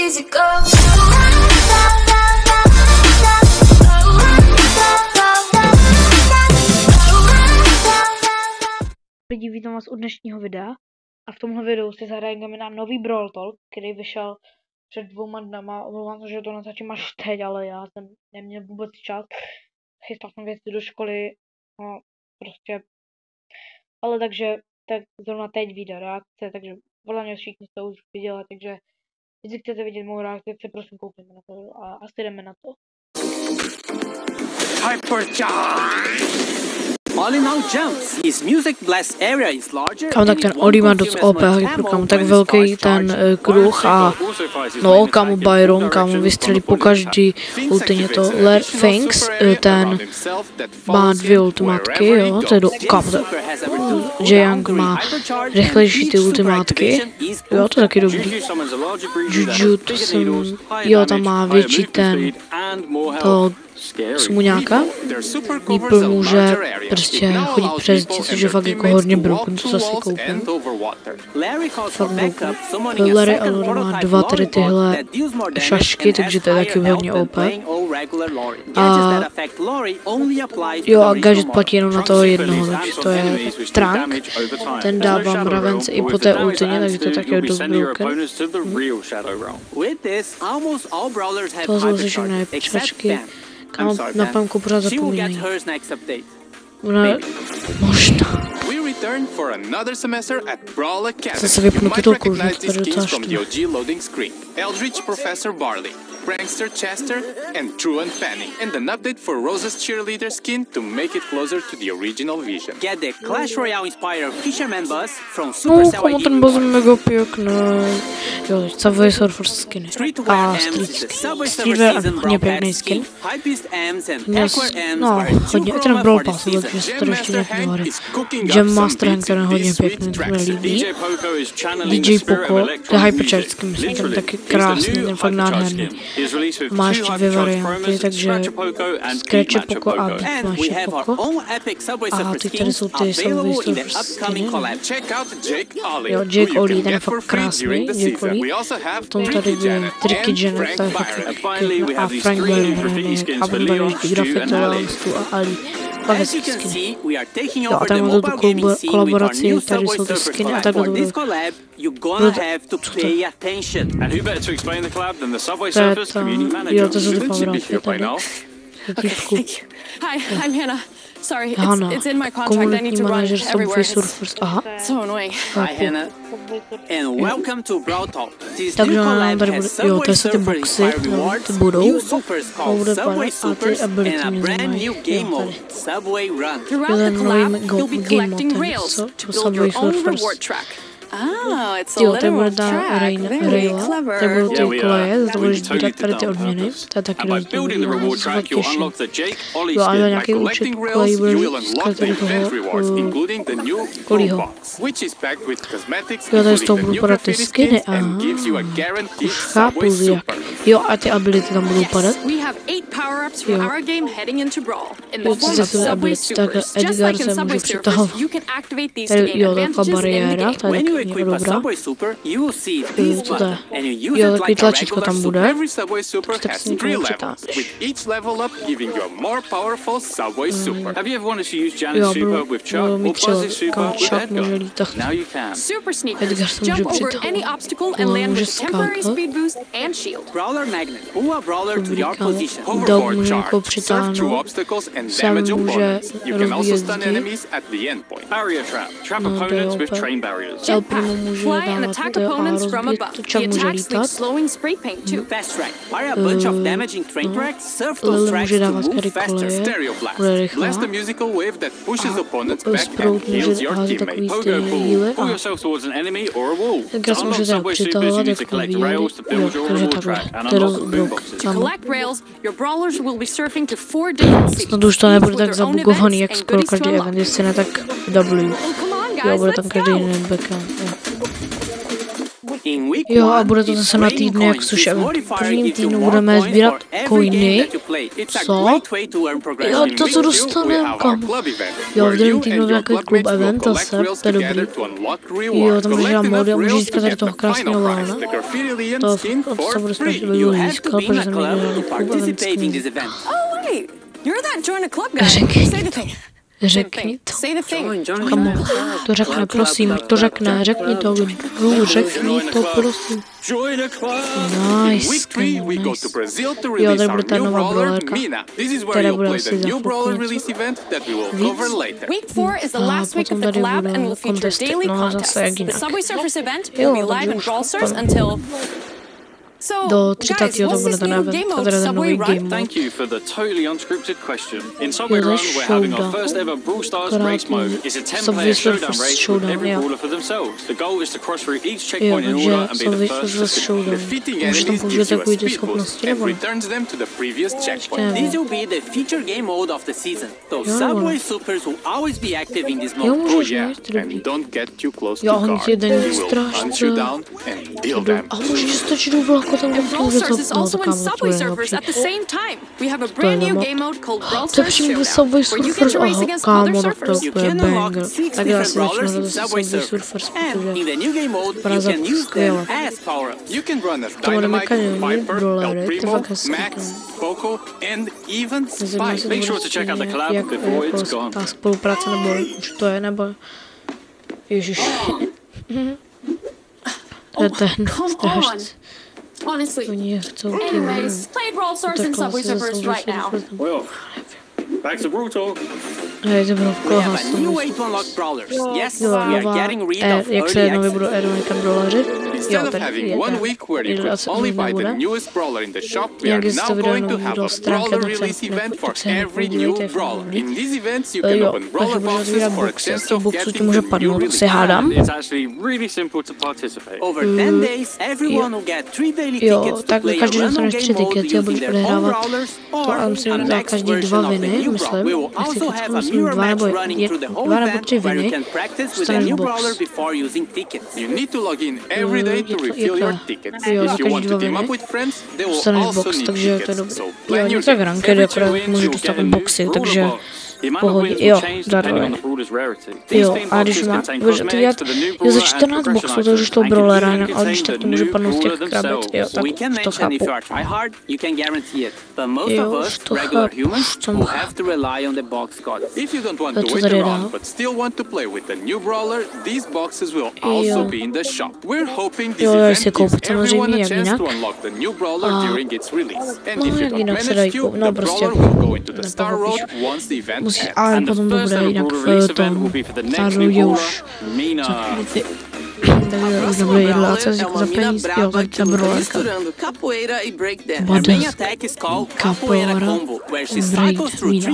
easy go. Lidi, vítám vás u dnešního videa a v tomhle videu si zareagujeme na nový Brawl Talk, který vyšel před 2 dnama. Omlouvám se, že to natáčím až teď, ale já jsem neměl vůbec čas. Chystal jsem věci do školy, no prostě. Ale takže tak zrovna teď vyjde reakce, takže podle mě všichni to už viděli, takže když chcete vidět mou reakci, se prosím koukněte na to a asi jdeme na to. Kámo, tak ten Oli má dost OP hyper, kámo, tak velký ten kruh a no, kámo Byron, kámo vystřelí po každý ultině to Fangs, ten má 2 ultimátky, jo, to je kámo, Jang má rychlejší ty ultimátky, jo, to je taky dobrý. Juju, to jsem, jo, tam má větší ten, to smuňáka, Nipple může prostě chodit přes zdi, což je fakt jako hodně broken, co si koupím. Fakt broken. Larry ale má 2 tady tyhle šašky, takže to je taky hodně OP. A jo, a gadget platí jenom na toho jednoho, takže to je Trank. Ten dává mravence i po té ultině, takže to je taky dost broken. To jsou si všechny šašky. Kámo, na pamku pořád zapomínají. Možná. Zase vypnu titulku, už mě to tady docela štve. Prankster Chester, and True and Fanny, and an update for Rose's cheerleader skin to make it closer to the original vision. Get the Clash Royale inspired Fisherman bus from Super No, komu ten bus mega pěkný. Jo, Subway Surfer skiny. A Street je hodně pěkný skin. No, hodně, ten Brawl Pass, takže se to ještě nějaký hory. Jam Master, který je hodně pěkný, to mi líbí. DJ Poco, to je Hypercharge skin, myslím, ten taky krásný, ten fakt nádherný. Má ještě 2 varianty, takže Scratche Poco a Beat má ještě Poco. A teď tady jsou ty Subway Surfer skiny. Jo, Jake Oli, ten je fakt krásný, Jake Oli. Potom tady byl Tricky Janet, to je fakt pěkný. A Frank Byron, a potom tady ještě Graffiti, Lamstu a Ali. Fakt hezký skiny. Jo, a tady máte tu kolaboraci, tady jsou ty skiny a takhle to budou. Jo, to jsou ty power-upy tady. Hi, I'm Hannah. Sorry, it's in my contract. I need to run everywhere. Aha. So annoying. Hi Hannah, and welcome to Brawl Talk. Takže nám tady bude, jo, to jsou ty boxy, ty budou. A bude padat a ty ability mě zajímají. Jo, tady. Jo, ten nový game mode, co Subway Surfers. Jo, tady bude ta Rayla, tady budou ty koleje, za to budeš sbírat tady ty odměny, to je taky dost dobrý, no, se fakt těším. Jo, a nějaký účet kolejí bude získat tady toho kolího. Jo, tady z toho budou padat ty skiny, aha, už chápu jak. Jo, a ty ability tam budou padat. Jo, jo, co se ty ability, tak Edgar se může přitahovat. Tady, jo, taková bariéra, tady je taky dobrá. Co to je? Jo, takový tlačítko tam bude. Tak si někoho přitáhneš. Jo, budu mít třeba čap, může lítat. Edgar se může přitahovat. Může skákat. Dobrý, kámo. Dog může někoho přitáhnout. Sam může rozbíjet zdi. No, to je opět. El Primo může dávat a rozbít, Čak může lítat. Lily může dávat tady koleje, bude rychlá. A Sprout může házet takový ty healy a Edgar se může teda přitahovat jako healy. Jo, takže takhle. To je dost brok. Snad už to nebude tak zabugovaný, jak skoro každý event, jestli ne tak W. Jo, bude tam každý jiný background. Jo, a bude to zase na týdny, jak suš event. V prvním týdnu budeme sbírat coiny. Co? Jo, to co dostaneme, kam? Jo, v druhém týdnu je takový klub event zase, to je dobrý. Jo, tam můžeš dát mody a můžeš získat tady toho krásného lána. To se bude strašně dobrý získat, protože jsem nedělal klub event. Řekni to. Kamo, to řekne, prosím, to řekne, řekni to, řekni to, prosím. Nice, kamo, nice. Jo, tady bude ta nová brawlerka, která bude asi za chvilku něco. Víc. A potom tady budou kontesty, no zase jak jinak. Jo, takže už do 30. to bude ten event, to je ten nový game mode. Jo, to je showdown. Subway Surfers showdown, jo. Jo, takže Subway Surfers showdown. Můžeš tam použít takový ty schopnosti, nebo ne? Jo, můžeš, jo, oni ti dají strašně. A můžeš stačit do vlaku tam, kde můžeš zapnout, tak kámo, to je lepší. To je doma. To je přímo Subway Surfers, aha, kámo, tak to je banger. Tak já si začnu zase Subway Surfers, protože Praza skvěle. To bude mekaně Brawlery, to fakt hezký. Make sure to check out the collab before it's gone. Ta spolupráce, nebo už to je, nebo ježiš. To je ten strašný. Oni chcou tím. Takhle se Subway Surfers. Back to Brawl Talk. Hej, to bylo v koho jo, nová, jak se nově budou edonikat brawleři. Jo, tady je ten. Co nebude. Jak jestli to video nový do stránky, tak se nepodívejte. Jo, takže budu otvírat boxy. Z těch boxů ti může padnout, asi hádám. Jo, tak každý dostaneš 3 tikety a budeš odehrávat to a musím dát každý 2 viny, myslím. Nechci to myslím 2 nebo 3 viny, dostaneš box. Jo, za každý 2 viny dostaneš box, takže to je dobrý. Jo, něco jak rankedy, akorát můžu dostat boxy, takže pohodě, jo, zároveň. Jo, a když má, budeš otvírat, jo, za 14 boxů, to už toho brawlera, ale když tak to může padnout z těch krabet, jo, tak už to chápu. Jo, už to chápu, už to chápu. A co tady dál? Jo, já si koupit samozřejmě, jak jinak. A no, jak jinak se dají koupit, no prostě nepochopíš. Musíš, ale potom to bude jinak v tom, zároveň už za chvíli takže už nebude jedláce za peníze, jo, tak ta brawlerka. Badesk, capoeira, break, mína.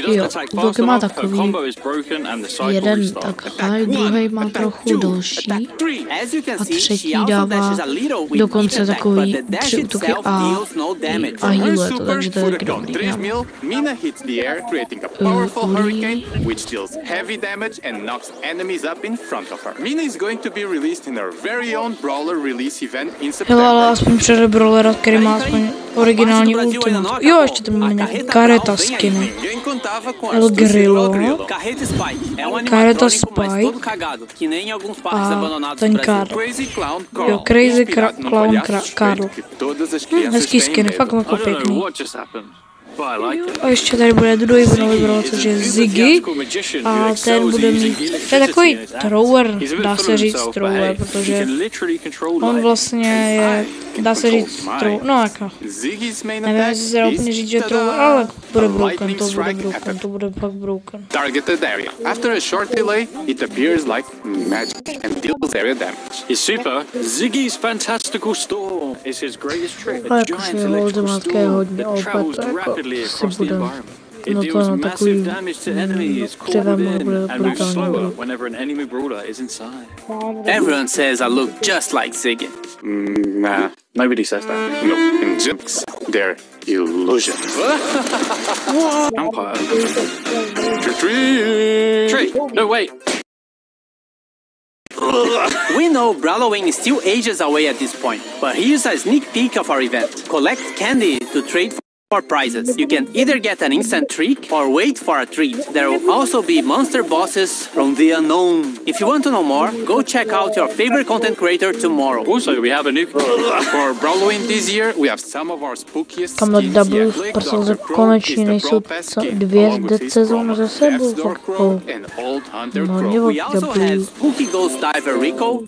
Jo, bloky má takový, jeden takhle, druhý má trochu delší a třetí dává dokonce takový 3 útoky a healuje to, takže to je dobrý. Up in front of her. Mina is going to be released in her very own Brawler release event in September. Hele, ale aspoň přede Brawlera, který má aspoň originální ultimát. Jo, ještě tam máme nějaký kareta skiny. El Grillo, kareta Spike a ten Karl. Jo, Crazy Clown Karl. Hezký skiny, fakt jako pěkný. A ještě tady bude druhý nový brawler, což je Ziggy a ten bude mít, to je takový thrower, dá se říct thrower, protože on vlastně je, dá se říct thrower, no jako, nevím, jestli se dá úplně říct, že thrower, ale bude broken, to bude fakt broken. Targeted area. After a short delay, it appears like magic and deals area damage. Is super. Ziggy's fantastical storm is his greatest trick. Ale jakože jeho ultimátky je hodně OP, to jako si bude, no to no takový křivem bude brutální. Everyone says I look just like Ziggy. Nah, nobody says that. No, in jokes, they're illusions. Vampire. Trick. Trick. No, wait. We know Brawl-O-Ween is still ages away at this point, but here's a sneak peek of our event. Collect candy to trade for prizes. You can either get an instant treat or wait for a treat. There will also be monster bosses from the unknown. If you want to know more, go check out your favorite content creator tomorrow. Also, we have a new For Brawl-O-Ween this year, we have some of our spookiest Tam na skins. double protože konečně nejsou dvě sezóny za sebou. No mě We also double. have Spooky Ghost Diver Rico,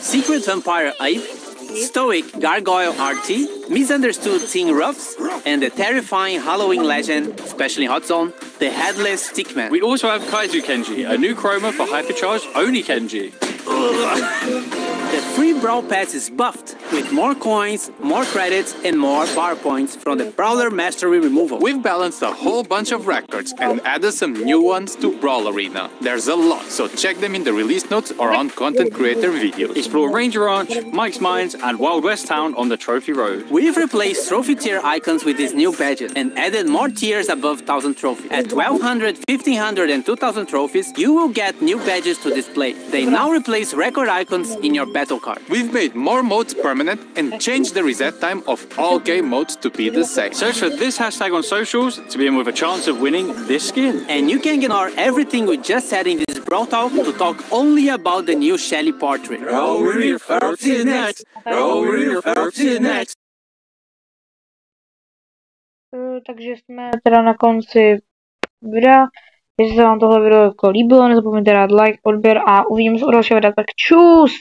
Secret Vampire Ape, Stoic Gargoyle RT, Misunderstood Teen Ruffs, and the terrifying Halloween legend, especially Hot Zone, the Headless Stickman. We also have Kaizu Kenji, a new chroma for hypercharged only Kenji. The free Brawl Pass is buffed with more coins, more credits, and more power points from the Brawler Mastery removal. We've balanced a whole bunch of records and added some new ones to Brawl Arena. There's a lot, so check them in the release notes or on content creator videos. Explore Ranger Ranch, Mike's Mines, and Wild West Town on the Trophy Road. We've replaced trophy tier icons with these new badges and added more tiers above 1000 trophies. At 1200, 1500, and 2000 trophies, you will get new badges to display. They now replace record icons in your battle card. We've made more modes permanent and changed the reset time of all game modes to be the same. Search for this hashtag on socials to be in with a chance of winning this skin. And you can ignore everything we just said in this Brawl Talk to talk only about the new Shelly portrait. Takže jsme teda na konci videa. Jestli se vám tohle video líbilo, nezapomeňte dát like, odběr a uvidíme se u dalšího videa, tak čus!